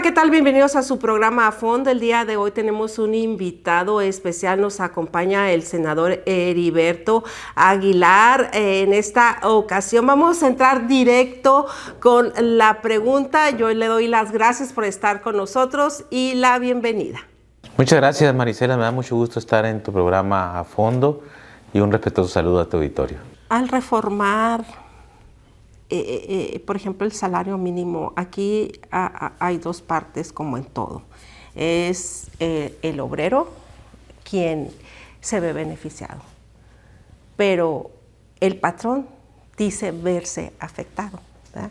Hola, ¿qué tal? Bienvenidos a su programa A Fondo. El día de hoy tenemos un invitado especial. Nos acompaña el senador Heriberto Aguilar. En esta ocasión vamos a entrar directo con la pregunta. Yo le doy las gracias por estar con nosotros y la bienvenida. Muchas gracias, Marisela. Me da mucho gusto estar en tu programa A Fondo y un respetuoso saludo a tu auditorio. Al reformar, por ejemplo, el salario mínimo, aquí hay dos partes como en todo. Es el obrero quien se ve beneficiado, pero el patrón dice verse afectado, ¿verdad?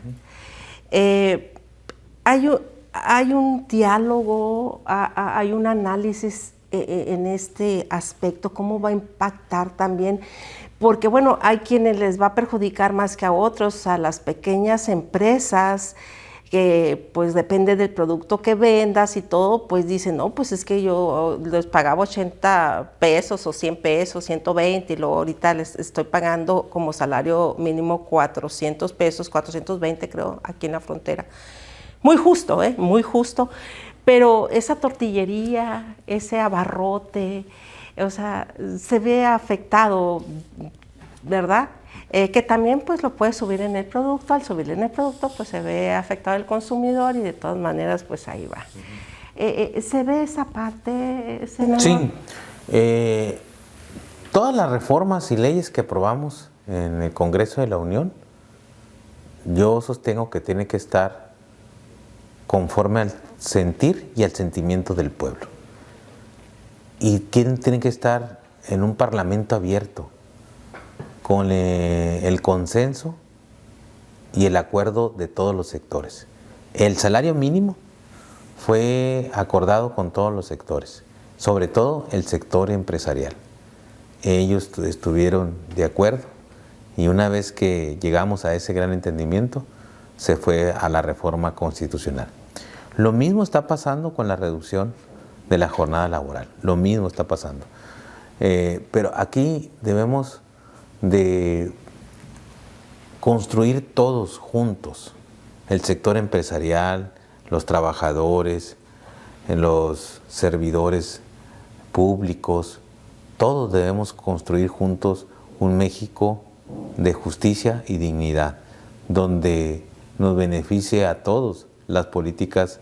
Hay un diálogo, hay un análisis en este aspecto, cómo va a impactar también, porque bueno, hay quienes les va a perjudicar más que a otros, a las pequeñas empresas, que pues depende del producto que vendas y todo, pues dicen, no, pues es que yo les pagaba 80 pesos o 100 pesos, 120, y luego ahorita les estoy pagando como salario mínimo 400 pesos, 420 creo, aquí en la frontera. Muy justo, muy justo, pero esa tortillería, ese abarrote, o sea, se ve afectado, ¿verdad? Que también pues lo puede subir en el producto, al subir en el producto pues se ve afectado el consumidor y de todas maneras pues ahí va. ¿Se ve esa parte, senador? Sí, todas las reformas y leyes que aprobamos en el Congreso de la Unión, yo sostengo que tiene que estar conforme al sentir y al sentimiento del pueblo. Y tienen que estar en un parlamento abierto, con el consenso y el acuerdo de todos los sectores. El salario mínimo fue acordado con todos los sectores, sobre todo el sector empresarial. Ellos estuvieron de acuerdo y una vez que llegamos a ese gran entendimiento, se fue a la reforma constitucional. Lo mismo está pasando con la reducción de la jornada laboral, lo mismo está pasando. Pero aquí debemos de construir todos juntos, el sector empresarial, los trabajadores, los servidores públicos, todos debemos construir juntos un México de justicia y dignidad, donde nos beneficie a todos las políticas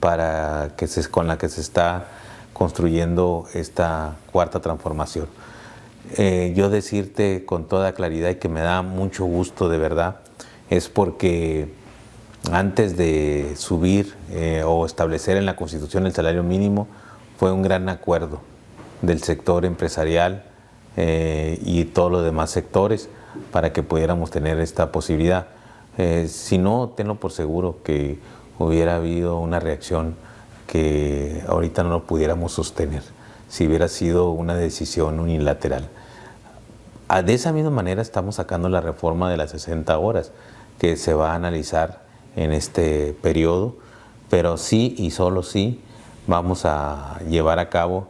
con las que se está construyendo esta cuarta transformación. Yo decirte con toda claridad y que me da mucho gusto de verdad, es porque antes de subir o establecer en la Constitución el salario mínimo, fue un gran acuerdo del sector empresarial y todos los demás sectores para que pudiéramos tener esta posibilidad. Si no, tenlo por seguro que hubiera habido una reacción que ahorita no lo pudiéramos sostener, si hubiera sido una decisión unilateral. De esa misma manera estamos sacando la reforma de las 60 horas, que se va a analizar en este periodo, pero sí y solo sí vamos a llevar a cabo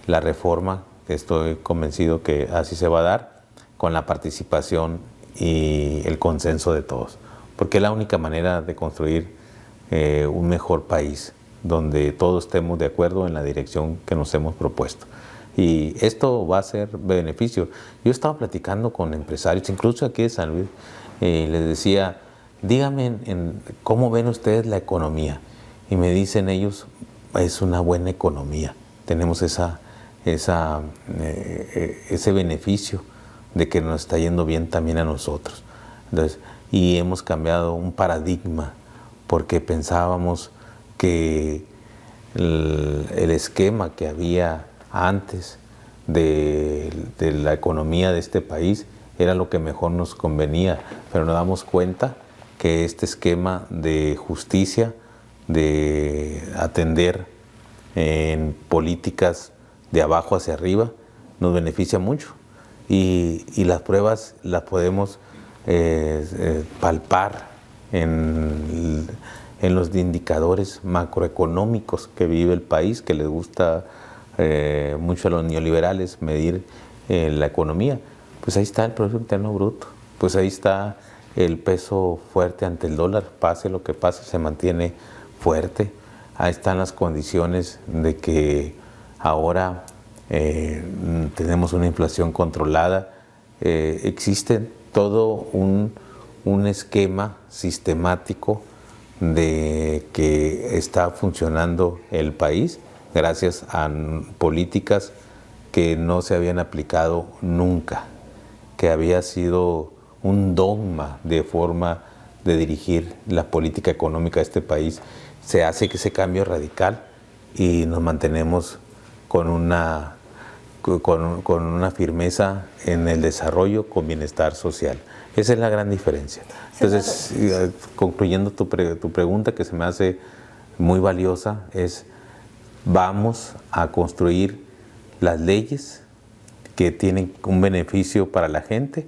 la reforma, que estoy convencido que así se va a dar, con la participación y el consenso de todos, porque es la única manera de construir un mejor país, donde todos estemos de acuerdo en la dirección que nos hemos propuesto. Y esto va a ser beneficio. Yo estaba platicando con empresarios, incluso aquí de San Luis, les decía, díganme cómo ven ustedes la economía. Y me dicen ellos, es una buena economía. Tenemos ese beneficio de que nos está yendo bien también a nosotros. Entonces, y hemos cambiado un paradigma, porque pensábamos que el esquema que había antes de la economía de este país era lo que mejor nos convenía, pero nos damos cuenta que este esquema de justicia, de atender en políticas de abajo hacia arriba, nos beneficia mucho. Y las pruebas las podemos palpar en los indicadores macroeconómicos que vive el país, que les gusta mucho a los neoliberales medir la economía. Pues ahí está el Producto Interno Bruto, pues ahí está el peso fuerte ante el dólar, pase lo que pase, se mantiene fuerte. ahí están las condiciones de que ahora tenemos una inflación controlada. Existe todo un esquema sistemático de que está funcionando el país gracias a políticas que no se habían aplicado nunca, que había sido un dogma de forma de dirigir la política económica de este país. Se hace que ese cambio radical y nos mantenemos con una firmeza en el desarrollo con bienestar social. Esa es la gran diferencia. Entonces, concluyendo tu pregunta, que se me hace muy valiosa, es: vamos a construir las leyes que tienen un beneficio para la gente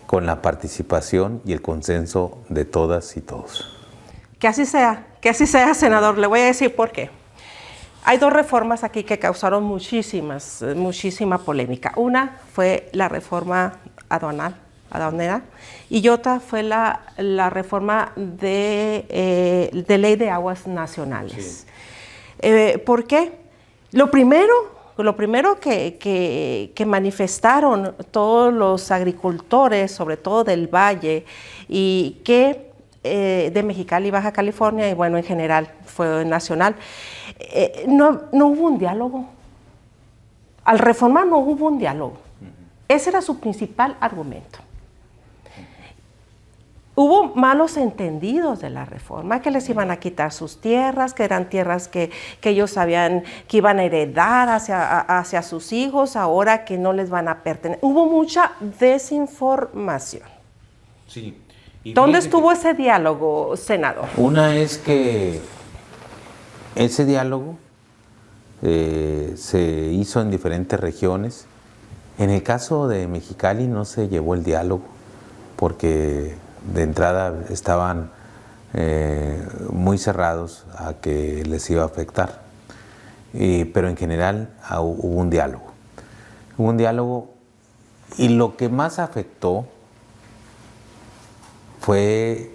con la participación y el consenso de todas y todos. Que así sea, senador. Le voy a decir por qué. Hay dos reformas aquí que causaron muchísima polémica. Una fue la reforma aduanera y otra fue la reforma de ley de aguas nacionales. Sí. ¿Por qué? Lo primero que manifestaron todos los agricultores, sobre todo del Valle, y que de Mexicali, Baja California, y bueno, en general fue nacional, no hubo un diálogo. Al reformar no hubo un diálogo. Ese era su principal argumento. Hubo malos entendidos de la reforma, que les iban a quitar sus tierras, que eran tierras que ellos sabían que iban a heredar hacia sus hijos, ahora que no les van a pertenecer. Hubo mucha desinformación. Sí. ¿Dónde estuvo ese diálogo, senador? Una es que ese diálogo se hizo en diferentes regiones. En el caso de Mexicali no se llevó el diálogo porque de entrada estaban muy cerrados a que les iba a afectar. Pero en general hubo un diálogo. Hubo un diálogo y lo que más afectó fue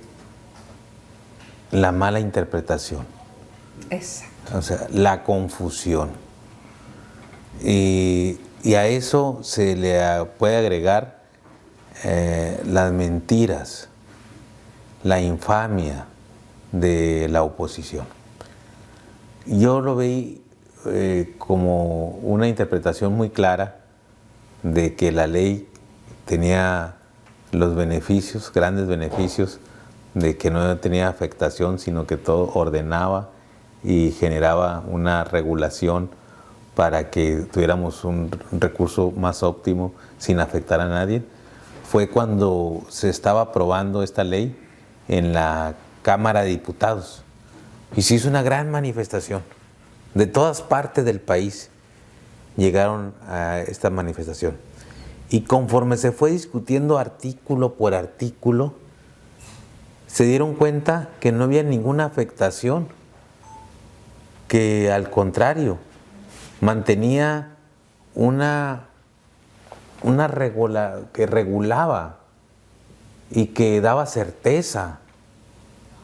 la mala interpretación. Exacto. O sea, la confusión. Y a eso se le puede agregar las mentiras, la infamia de la oposición. Yo lo vi como una interpretación muy clara de que la ley tenía los beneficios, grandes beneficios, de que no tenía afectación, sino que todo ordenaba y generaba una regulación para que tuviéramos un recurso más óptimo sin afectar a nadie. Fue cuando se estaba aprobando esta ley en la Cámara de Diputados y se hizo una gran manifestación. De todas partes del país llegaron a esta manifestación. Y conforme se fue discutiendo artículo por artículo, se dieron cuenta que no había ninguna afectación, que al contrario, mantenía que regulaba y que daba certeza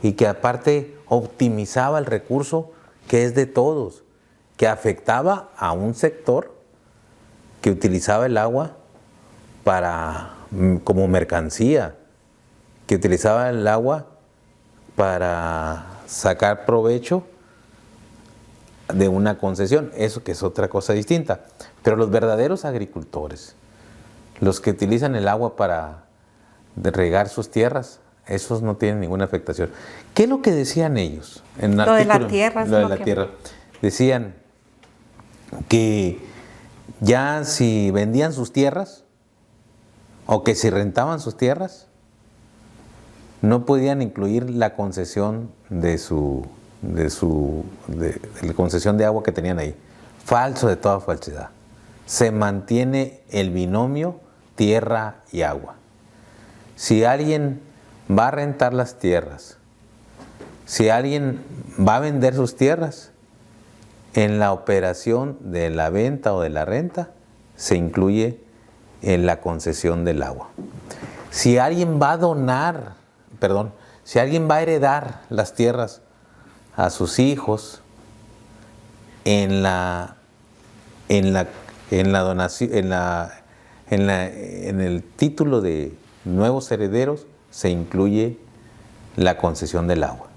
y que aparte optimizaba el recurso que es de todos, que afectaba a un sector que utilizaba el agua como mercancía, que utilizaba el agua para sacar provecho de una concesión, eso que es otra cosa distinta. Pero los verdaderos agricultores, los que utilizan el agua para regar sus tierras, esos no tienen ninguna afectación. ¿Qué es lo que decían ellos? Lo de la tierra. Lo de la tierra. Decían que ya si vendían sus tierras o que si rentaban sus tierras, no podían incluir la concesión de la concesión de agua que tenían ahí. Falso de toda falsedad. Se mantiene el binomio tierra y agua. Si alguien va a rentar las tierras, si alguien va a vender sus tierras, en la operación de la venta o de la renta se incluye en la concesión del agua. Si alguien va a heredar las tierras a sus hijos en la donación, en el título de nuevos herederos se incluye la concesión del agua.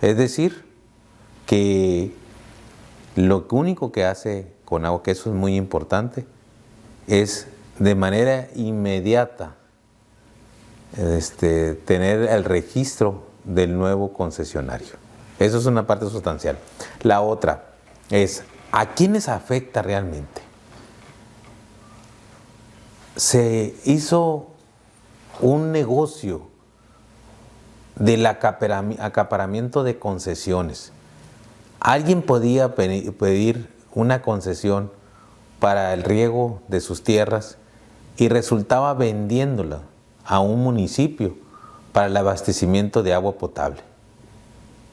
Es decir, que lo único que hace Conagua, que eso es muy importante, es de manera inmediata tener el registro del nuevo concesionario. Eso es una parte sustancial. La otra es, ¿a quiénes afecta realmente? Se hizo un negocio del acaparamiento de concesiones. Alguien podía pedir una concesión para el riego de sus tierras y resultaba vendiéndola a un municipio para el abastecimiento de agua potable.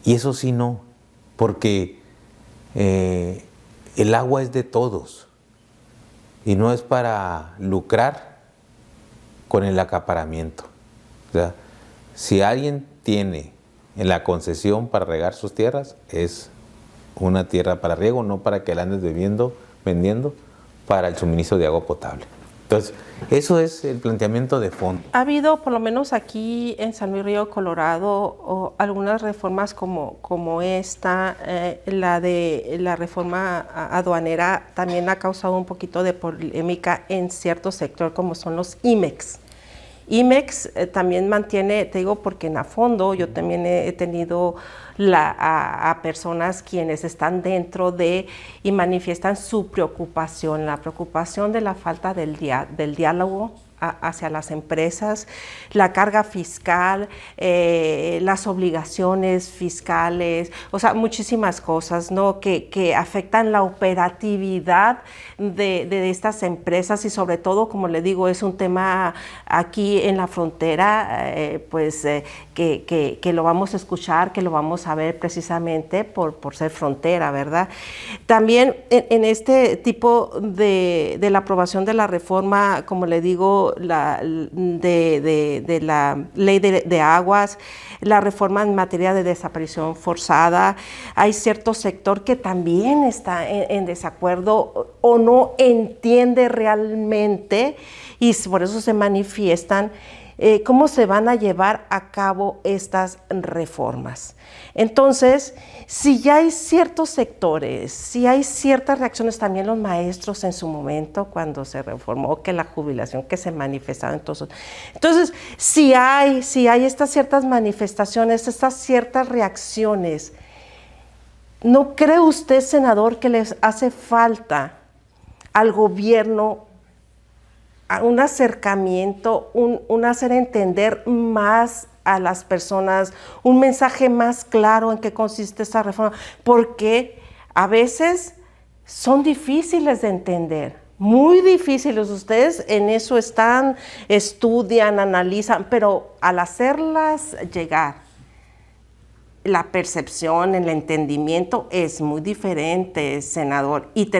Y eso sí no, porque el agua es de todos y no es para lucrar con el acaparamiento. O sea, si alguien tiene en la concesión para regar sus tierras, es una tierra para riego, no para que la andes vendiendo para el suministro de agua potable. Entonces, eso es el planteamiento de fondo. Ha habido, por lo menos aquí en San Luis Río Colorado, algunas reformas como esta, la de la reforma aduanera también ha causado un poquito de polémica en cierto sector, como son los IMEX. IMEX también mantiene, te digo porque en a fondo yo también he tenido a personas quienes están dentro de y manifiestan su preocupación, la preocupación de la falta del diálogo hacia las empresas, la carga fiscal, las obligaciones fiscales, o sea, muchísimas cosas, ¿no? que afectan la operatividad de estas empresas y sobre todo, como le digo, es un tema aquí en la frontera, que lo vamos a escuchar, que lo vamos a ver precisamente por ser frontera, ¿verdad? También en este tipo de la aprobación de la reforma, como le digo, de la ley de aguas, la reforma en materia de desaparición forzada, hay cierto sector que también está en desacuerdo o no entiende realmente y por eso se manifiestan cómo se van a llevar a cabo estas reformas. Entonces, si ya hay ciertos sectores, si hay ciertas reacciones, también los maestros en su momento, cuando se reformó que la jubilación que se manifestaba entonces si hay estas ciertas manifestaciones, estas ciertas reacciones, ¿no cree usted, senador, que les hace falta al gobierno un acercamiento, un hacer entender más a las personas, un mensaje más claro en qué consiste esta reforma? Porque a veces son difíciles de entender, muy difíciles. Ustedes en eso están, estudian, analizan, pero al hacerlas llegar, la percepción, el entendimiento es muy diferente, senador, y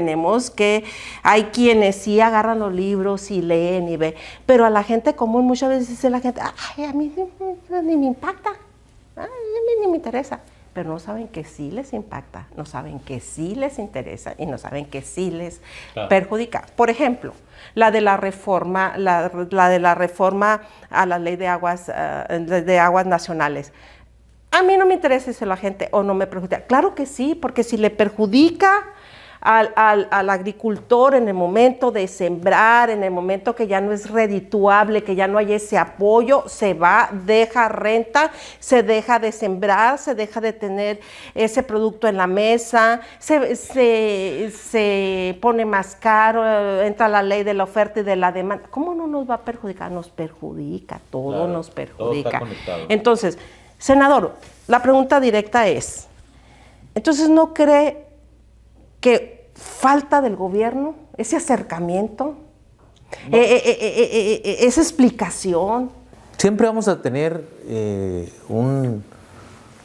hay quienes sí agarran los libros y leen y ven, pero a la gente común muchas veces dice la gente, ay, a mí ni me impacta, ay, a mí ni me interesa, pero no saben que sí les impacta, no saben que sí les interesa y no saben que sí les perjudica. Por ejemplo, la de la reforma, la de la reforma a la ley de aguas nacionales. A mí no me interesa, dice la gente, o no me perjudica. Claro que sí, porque si le perjudica al agricultor en el momento de sembrar, en el momento que ya no es redituable, que ya no hay ese apoyo, se va, deja renta, se deja de sembrar, se deja de tener ese producto en la mesa, se pone más caro, entra la ley de la oferta y de la demanda. ¿Cómo no nos va a perjudicar? Nos perjudica, todo nos perjudica. Todo está conectado. Entonces, senador, la pregunta directa es, entonces, ¿no cree que falta del gobierno ese acercamiento, no, esa explicación? Siempre vamos a tener un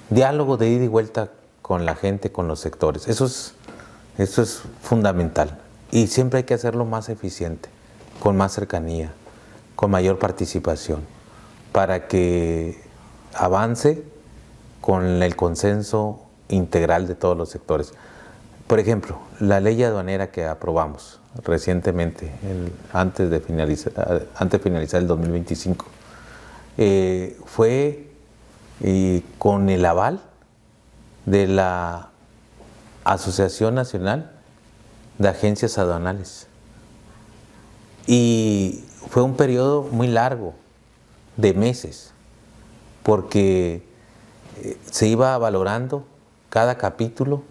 diálogo de ida y vuelta con la gente, con los sectores. Eso es fundamental. Y siempre hay que hacerlo más eficiente, con más cercanía, con mayor participación, para que avance con el consenso integral de todos los sectores. Por ejemplo, la ley aduanera que aprobamos recientemente, antes de finalizar el 2025, fue con el aval de la Asociación Nacional de Agencias Aduanales. Y fue un periodo muy largo, de meses, porque se iba valorando cada capítulo,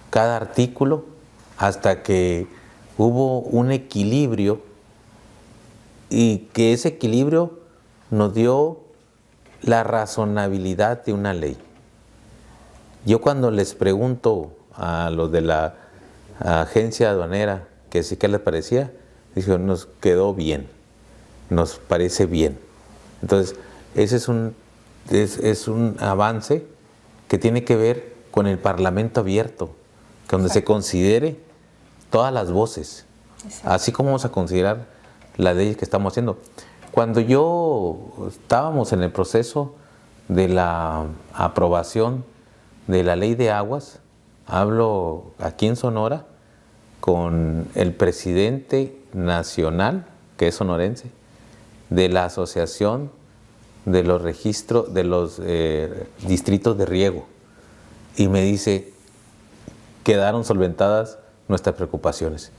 cada artículo, hasta que hubo un equilibrio, y que ese equilibrio nos dio la razonabilidad de una ley. Yo cuando les pregunto a los de la agencia aduanera que sí que les parecía, dijeron, nos quedó bien, nos parece bien. Entonces, ese es un avance que tiene que ver con el Parlamento abierto, donde se considere todas las voces, así como vamos a considerar las leyes que estamos haciendo. Cuando estábamos en el proceso de la aprobación de la ley de aguas, hablo aquí en Sonora con el presidente nacional, que es sonorense, de la Asociación de los Registros de los Distritos de Riego, y me dice, quedaron solventadas nuestras preocupaciones,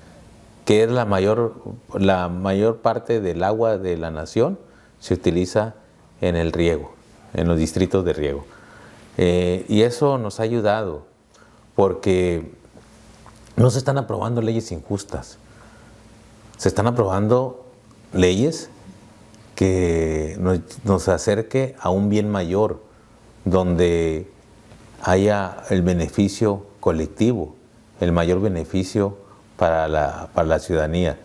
que es la mayor parte del agua de la nación se utiliza en el riego, en los distritos de riego. Y eso nos ha ayudado, porque no se están aprobando leyes injustas, se están aprobando leyes que nos acerque a un bien mayor, donde haya el beneficio colectivo, el mayor beneficio para la ciudadanía.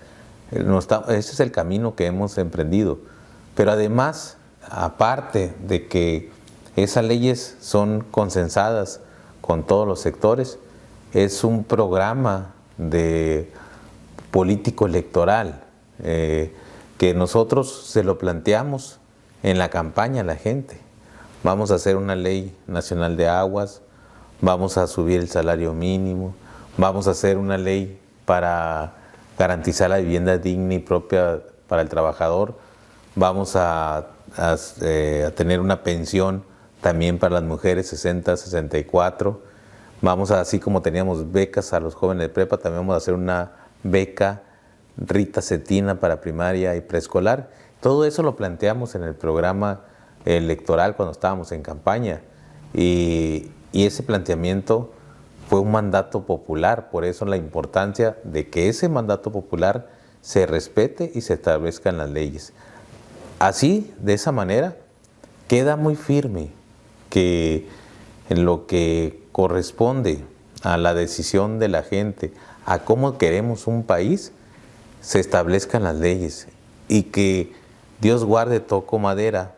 Ese es el camino que hemos emprendido. Pero además, aparte de que esas leyes son consensadas con todos los sectores, es un programa de político electoral que nosotros se lo planteamos en la campaña a la gente. Vamos a hacer una ley nacional de aguas, vamos a subir el salario mínimo, vamos a hacer una ley para garantizar la vivienda digna y propia para el trabajador, vamos a tener una pensión también para las mujeres 60-64, vamos a, así como teníamos becas a los jóvenes de prepa, también vamos a hacer una beca Rita Cetina para primaria y preescolar. Todo eso lo planteamos en el programa electoral cuando estábamos en campaña, y ese planteamiento fue un mandato popular, por eso la importancia de que ese mandato popular se respete y se establezcan las leyes. Así, de esa manera, queda muy firme que en lo que corresponde a la decisión de la gente, a cómo queremos un país, se establezcan las leyes, y que Dios guarde, toco madera,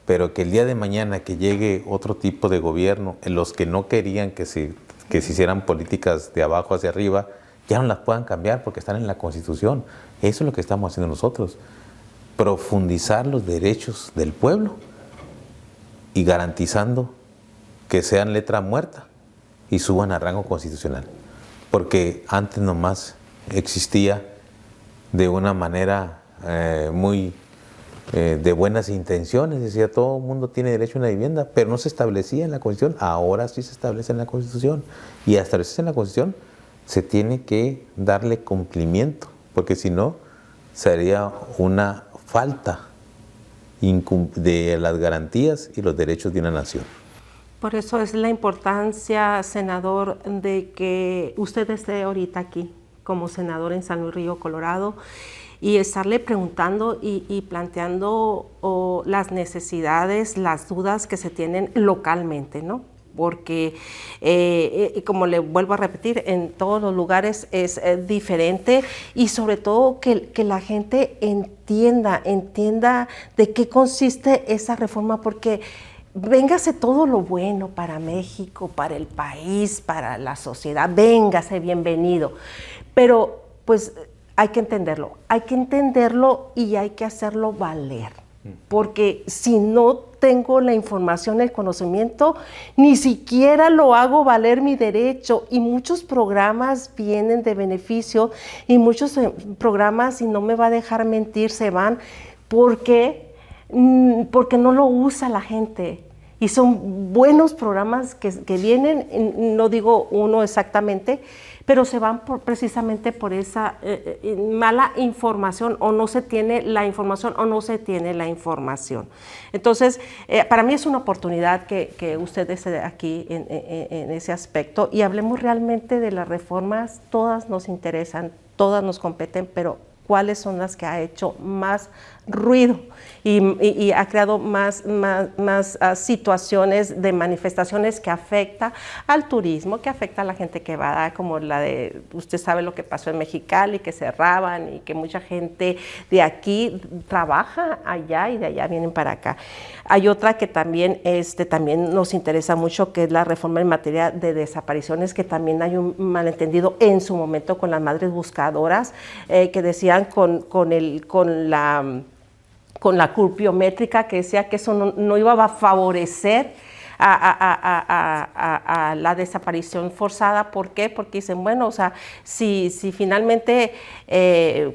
pero que el día de mañana que llegue otro tipo de gobierno, en los que no querían que se hicieran políticas de abajo hacia arriba, ya no las puedan cambiar porque están en la Constitución. Eso es lo que estamos haciendo nosotros, profundizar los derechos del pueblo y garantizando que sean letra muerta y suban a rango constitucional. Porque antes nomás existía de una manera muy de buenas intenciones, decía todo el mundo tiene derecho a una vivienda, pero no se establecía en la Constitución. Ahora sí se establece en la Constitución, y a establecerse en la Constitución se tiene que darle cumplimiento, porque si no sería una falta de las garantías y los derechos de una nación. Por eso es la importancia, senador, de que usted esté ahorita aquí como senador en San Luis Río Colorado, y estarle preguntando y planteando las necesidades, las dudas que se tienen localmente, ¿no? Porque, como le vuelvo a repetir, en todos los lugares es diferente, y sobre todo que la gente entienda de qué consiste esa reforma, porque véngase todo lo bueno para México, para el país, para la sociedad, véngase, bienvenido, pero pues hay que entenderlo y hay que hacerlo valer. porque si no tengo la información, el conocimiento, ni siquiera lo hago valer mi derecho. Y muchos programas vienen de beneficio y muchos programas, y no me va a dejar mentir, se van porque no lo usa la gente. Y son buenos programas que vienen, no digo uno exactamente, pero se van precisamente por esa mala información, o no se tiene la información o no se tiene la información. Entonces, para mí es una oportunidad que usted esté aquí en ese aspecto, y hablemos realmente de las reformas. Todas nos interesan, todas nos competen, pero cuáles son las que ha hecho más ruido y ha creado más situaciones de manifestaciones que afecta al turismo, que afecta a la gente que va, como la de, usted sabe lo que pasó en Mexicali, que cerraban y que mucha gente de aquí trabaja allá y de allá vienen para acá. Hay otra que también nos interesa mucho, que es la reforma en materia de desapariciones, que también hay un malentendido en su momento con las madres buscadoras, que decían con la curva biométrica, que decía que eso no iba a favorecer a la desaparición forzada. ¿Por qué? Porque dicen, bueno, o sea, si finalmente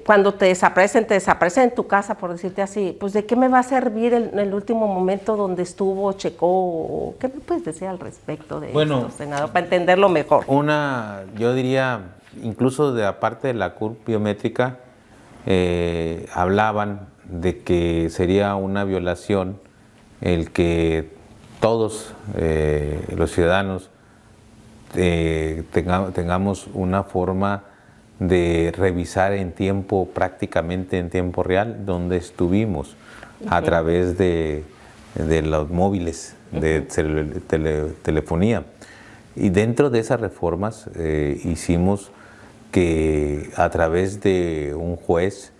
cuando te desaparecen en tu casa, por decirte así, pues ¿de qué me va a servir el último momento donde estuvo, checó? ¿Qué me puedes decir al respecto de esto, senador, para entenderlo mejor? Yo diría, incluso de aparte de la curva biométrica, hablaban de que sería una violación el que todos los ciudadanos tengamos una forma de revisar prácticamente en tiempo real, donde estuvimos a través de los móviles de telefonía. Y dentro de esas reformas hicimos que a través de un juez,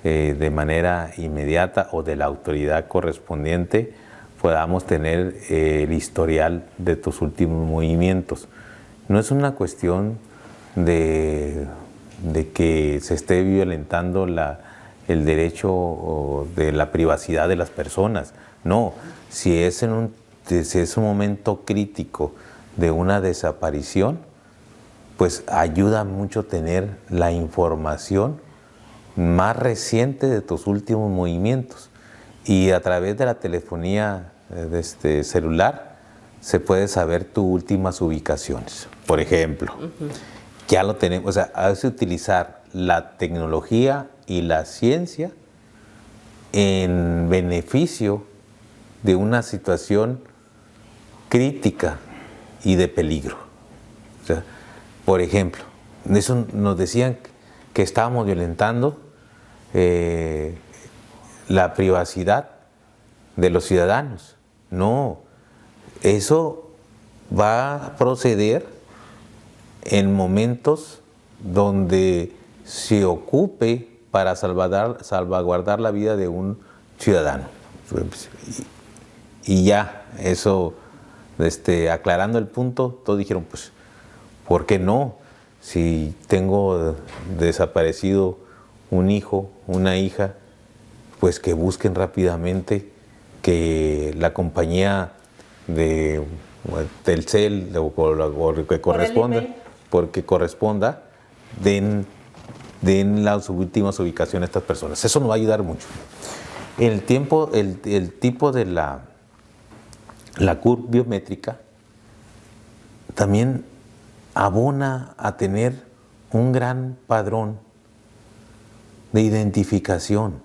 de manera inmediata, o de la autoridad correspondiente, podamos tener el historial de tus últimos movimientos. No es una cuestión de que se esté violentando el derecho de la privacidad de las personas. No, si es un momento crítico de una desaparición, pues ayuda mucho tener la información más reciente de tus últimos movimientos. Y a través de la telefonía celular se puede saber tus últimas ubicaciones. Por ejemplo, ya lo tenemos, o sea, hay que utilizar la tecnología y la ciencia en beneficio de una situación crítica y de peligro. O sea, por ejemplo, eso nos decían que estábamos violentando la privacidad de los ciudadanos. No, eso va a proceder en momentos donde se ocupe para salvaguardar la vida de un ciudadano. Y ya, eso, aclarando el punto, todos dijeron, pues, ¿por qué no? Si tengo desaparecido un hijo, una hija, pues que busquen rápidamente, que la compañía de Telcel o que corresponda, porque corresponda, den las últimas ubicaciones a estas personas. Eso nos va a ayudar mucho. El tipo de la curva biométrica también abona a tener un gran padrón de identificación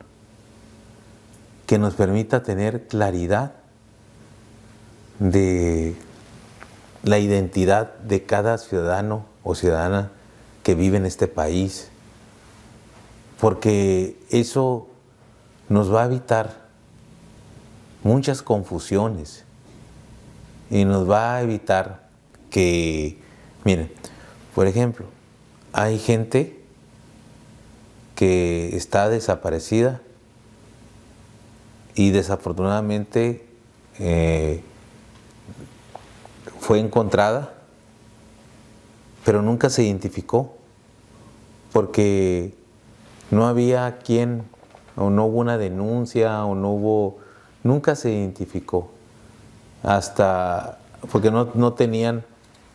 que nos permita tener claridad de la identidad de cada ciudadano o ciudadana que vive en este país, porque eso nos va a evitar muchas confusiones y nos va a evitar que, miren, por ejemplo, hay gente que está desaparecida y desafortunadamente fue encontrada, pero nunca se identificó porque no había quien o no hubo una denuncia, o nunca se identificó, porque no tenían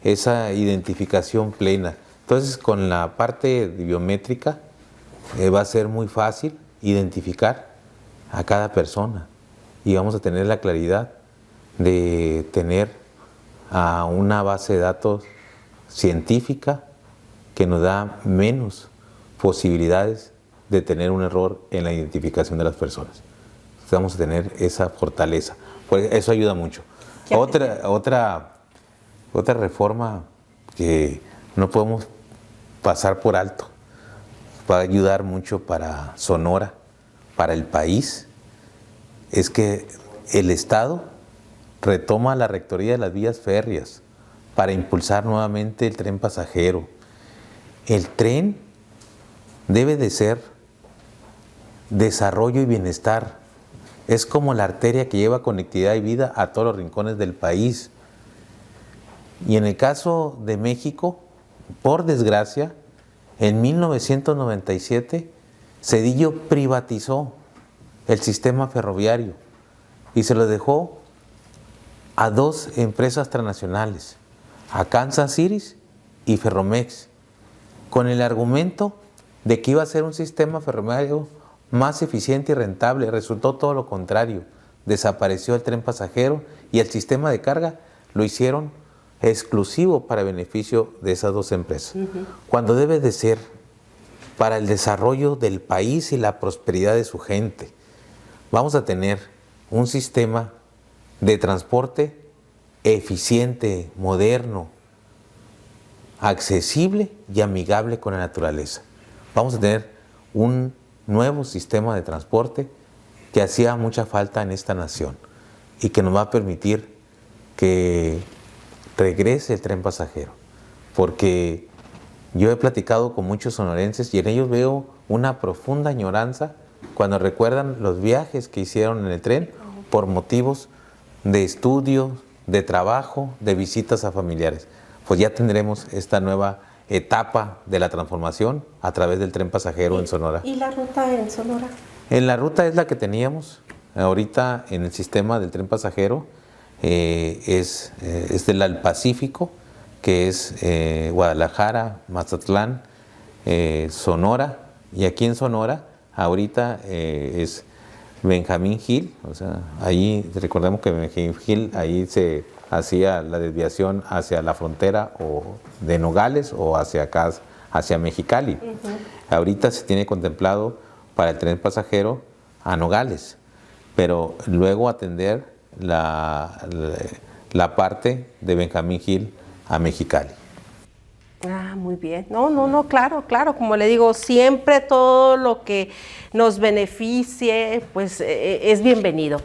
esa identificación plena. Entonces, con la parte biométrica va a ser muy fácil identificar a cada persona y vamos a tener la claridad de tener a una base de datos científica que nos da menos posibilidades de tener un error en la identificación de las personas. Entonces, vamos a tener esa fortaleza. Eso ayuda mucho. Otra reforma que no podemos pasar por alto, va a ayudar mucho para Sonora, para el país, es que el Estado retoma la rectoría de las vías férreas para impulsar nuevamente el tren pasajero. El tren debe de ser desarrollo y bienestar. Es como la arteria que lleva conectividad y vida a todos los rincones del país. Y en el caso de México, por desgracia, en 1997, Zedillo privatizó el sistema ferroviario y se lo dejó a dos empresas transnacionales, a Kansas City y Ferromex, con el argumento de que iba a ser un sistema ferroviario más eficiente y rentable. Resultó todo lo contrario. Desapareció el tren pasajero y el sistema de carga lo hicieron exclusivo para beneficio de esas dos empresas, cuando debe de ser para el desarrollo del país y la prosperidad de su gente. Vamos a tener un sistema de transporte eficiente, moderno, accesible y amigable con la naturaleza. Vamos a tener un nuevo sistema de transporte que hacía mucha falta en esta nación y que nos va a permitir que regrese el tren pasajero, porque yo he platicado con muchos sonorenses y en ellos veo una profunda añoranza cuando recuerdan los viajes que hicieron en el tren por motivos de estudio, de trabajo, de visitas a familiares. Pues ya tendremos esta nueva etapa de la transformación a través del tren pasajero en Sonora. ¿Y la ruta en Sonora? En la ruta es la que teníamos ahorita en el sistema del tren pasajero. Es del Pacífico, que es Guadalajara, Mazatlán, Sonora, y aquí en Sonora ahorita es Benjamín Gil. O sea, ahí recordemos que Benjamín Gil, ahí se hacía la desviación hacia la frontera o de Nogales o hacia acá, hacia Mexicali. Ahorita se tiene contemplado para el tren pasajero a Nogales, pero luego atender la parte de Benjamín Gil a Mexicali. Ah, muy bien. No, claro, como le digo, siempre todo lo que nos beneficie, pues es bienvenido.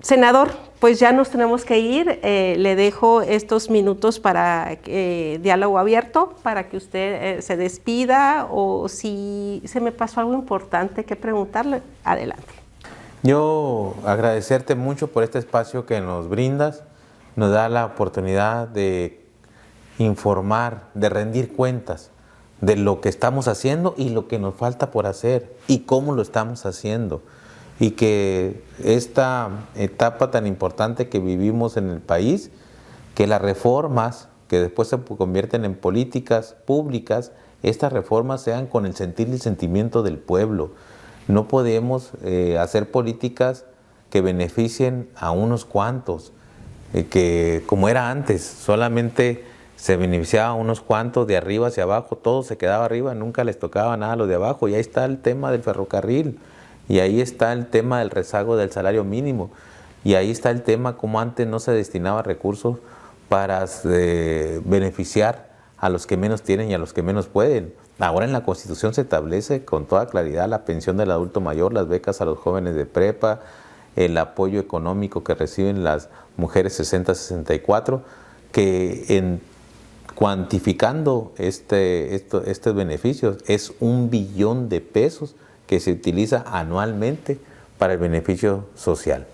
Senador, pues ya nos tenemos que ir. Le dejo estos minutos para diálogo abierto, para que usted se despida, o si se me pasó algo importante que preguntarle, adelante. Yo agradecerte mucho por este espacio que nos brindas, nos da la oportunidad de informar, de rendir cuentas de lo que estamos haciendo y lo que nos falta por hacer y cómo lo estamos haciendo. Y que esta etapa tan importante que vivimos en el país, que las reformas que después se convierten en políticas públicas, estas reformas sean con el sentir y el sentimiento del pueblo. No podemos hacer políticas que beneficien a unos cuantos, que como era antes, solamente se beneficiaba a unos cuantos de arriba hacia abajo, todo se quedaba arriba, nunca les tocaba nada a los de abajo. Y ahí está el tema del ferrocarril, y ahí está el tema del rezago del salario mínimo, y ahí está el tema como antes no se destinaba recursos para beneficiar a los que menos tienen y a los que menos pueden. Ahora en la Constitución se establece con toda claridad la pensión del adulto mayor, las becas a los jóvenes de prepa, el apoyo económico que reciben las mujeres 60-64, que cuantificando estos beneficios es 1 billón de pesos que se utiliza anualmente para el beneficio social.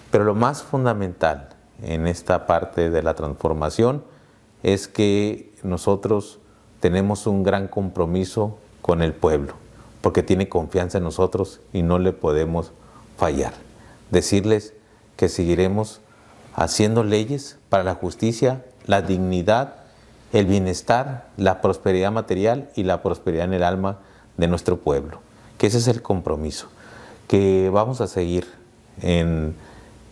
Pero lo más fundamental en esta parte de la transformación es que nosotros tenemos un gran compromiso con el pueblo, porque tiene confianza en nosotros y no le podemos fallar. Decirles que seguiremos haciendo leyes para la justicia, la dignidad, el bienestar, la prosperidad material y la prosperidad en el alma de nuestro pueblo. Que ese es el compromiso, que vamos a seguir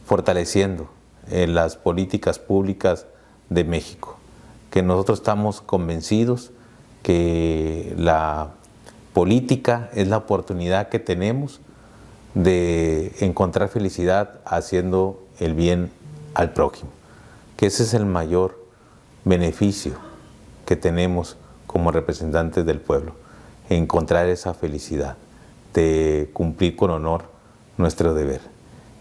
fortaleciendo las políticas públicas de México, que nosotros estamos convencidos que la política es la oportunidad que tenemos de encontrar felicidad haciendo el bien al prójimo, que ese es el mayor beneficio que tenemos como representantes del pueblo, encontrar esa felicidad de cumplir con honor nuestro deber.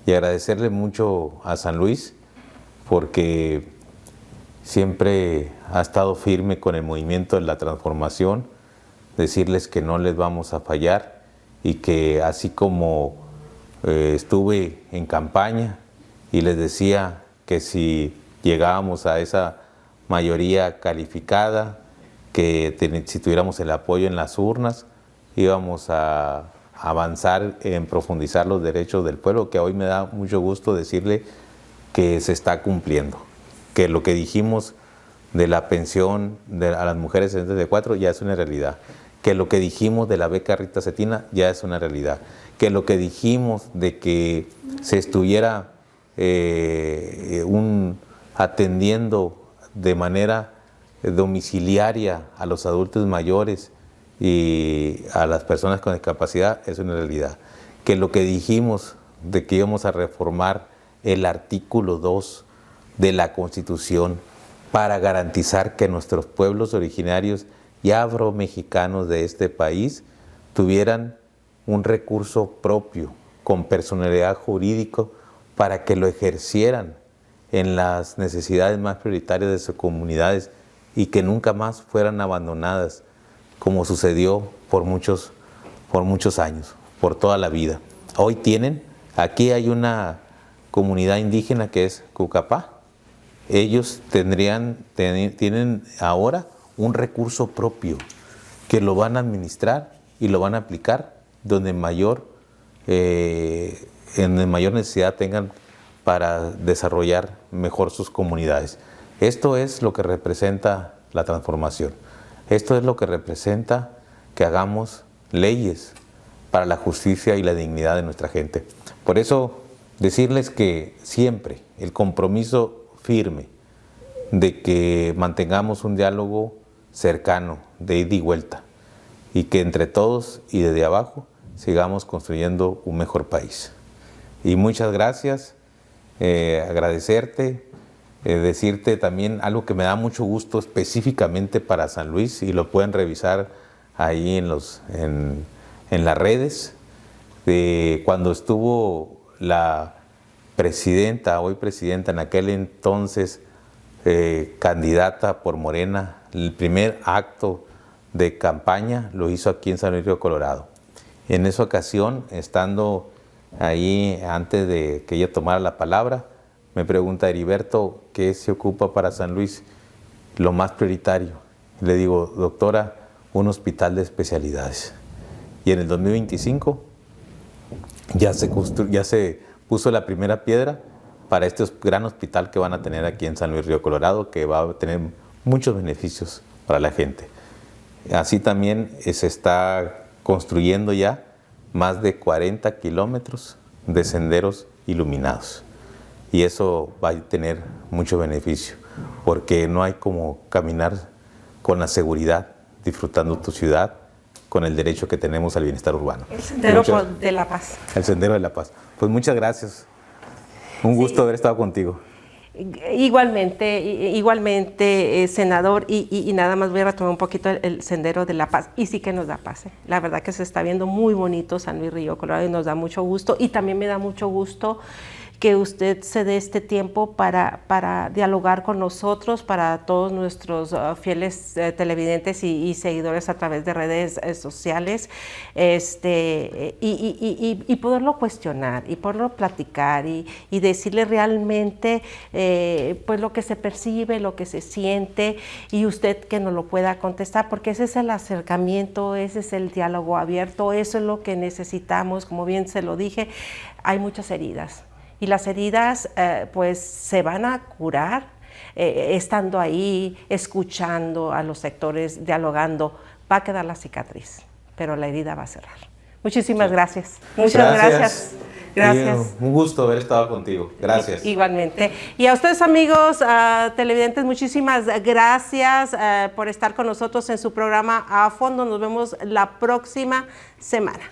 Y agradecerle mucho a San Luis porque siempre ha estado firme con el movimiento de la transformación, decirles que no les vamos a fallar y que así como estuve en campaña y les decía que si llegábamos a esa mayoría calificada, que si tuviéramos el apoyo en las urnas, íbamos a avanzar en profundizar los derechos del pueblo, que hoy me da mucho gusto decirle que se está cumpliendo, que lo que dijimos de la pensión a las mujeres de 74 ya es una realidad, que lo que dijimos de la beca Rita Cetina ya es una realidad, que lo que dijimos de que se estuviera atendiendo de manera domiciliaria a los adultos mayores y a las personas con discapacidad es una realidad, que lo que dijimos de que íbamos a reformar el artículo 2 de la Constitución para garantizar que nuestros pueblos originarios y afromexicanos de este país tuvieran un recurso propio con personalidad jurídica para que lo ejercieran en las necesidades más prioritarias de sus comunidades y que nunca más fueran abandonadas, como sucedió por muchos años, por toda la vida. Hoy aquí hay una comunidad indígena que es Cucapá. Ellos tienen ahora un recurso propio que lo van a administrar y lo van a aplicar donde mayor necesidad tengan para desarrollar mejor sus comunidades. Esto es lo que representa la transformación. Esto es lo que representa que hagamos leyes para la justicia y la dignidad de nuestra gente. Por eso, decirles que siempre el compromiso firme de que mantengamos un diálogo cercano, de ida y vuelta, y que entre todos y desde abajo sigamos construyendo un mejor país. Y muchas gracias, agradecerte, decirte también algo que me da mucho gusto específicamente para San Luis, y lo pueden revisar ahí en las redes, de cuando estuvo la presidenta, hoy presidenta, en aquel entonces candidata por Morena, el primer acto de campaña lo hizo aquí en San Luis Río Colorado. En esa ocasión, estando ahí antes de que ella tomara la palabra, me pregunta: Heriberto, ¿qué se ocupa para San Luis? Lo más prioritario. Le digo: doctora, un hospital de especialidades. Y en el 2025 ya se puso la primera piedra para este gran hospital que van a tener aquí en San Luis Río Colorado, que va a tener muchos beneficios para la gente. Así también se está construyendo ya más de 40 kilómetros de senderos iluminados. Y eso va a tener mucho beneficio, porque no hay como caminar con la seguridad, disfrutando tu ciudad, con el derecho que tenemos al bienestar urbano. El Sendero de la Paz. El Sendero de la Paz. Pues muchas gracias. Un gusto haber estado contigo. Igualmente, senador, y nada más voy a retomar un poquito el Sendero de la Paz, y sí que nos da paz. La verdad que se está viendo muy bonito San Luis Río Colorado y nos da mucho gusto, y también me da mucho gusto que usted se dé este tiempo para dialogar con nosotros, para todos nuestros fieles televidentes y seguidores a través de redes sociales, y poderlo cuestionar y poderlo platicar y decirle realmente pues lo que se percibe, lo que se siente, y usted que nos lo pueda contestar, porque ese es el acercamiento, ese es el diálogo abierto, eso es lo que necesitamos. Como bien se lo dije, hay muchas heridas y las heridas pues se van a curar estando ahí, escuchando a los sectores, dialogando. Va a quedar la cicatriz, pero la herida va a cerrar. Muchísimas gracias. Muchas gracias. Gracias. Un gusto haber estado contigo. Gracias. Igualmente. Y a ustedes, amigos televidentes, muchísimas gracias por estar con nosotros en su programa A Fondo. Nos vemos la próxima semana.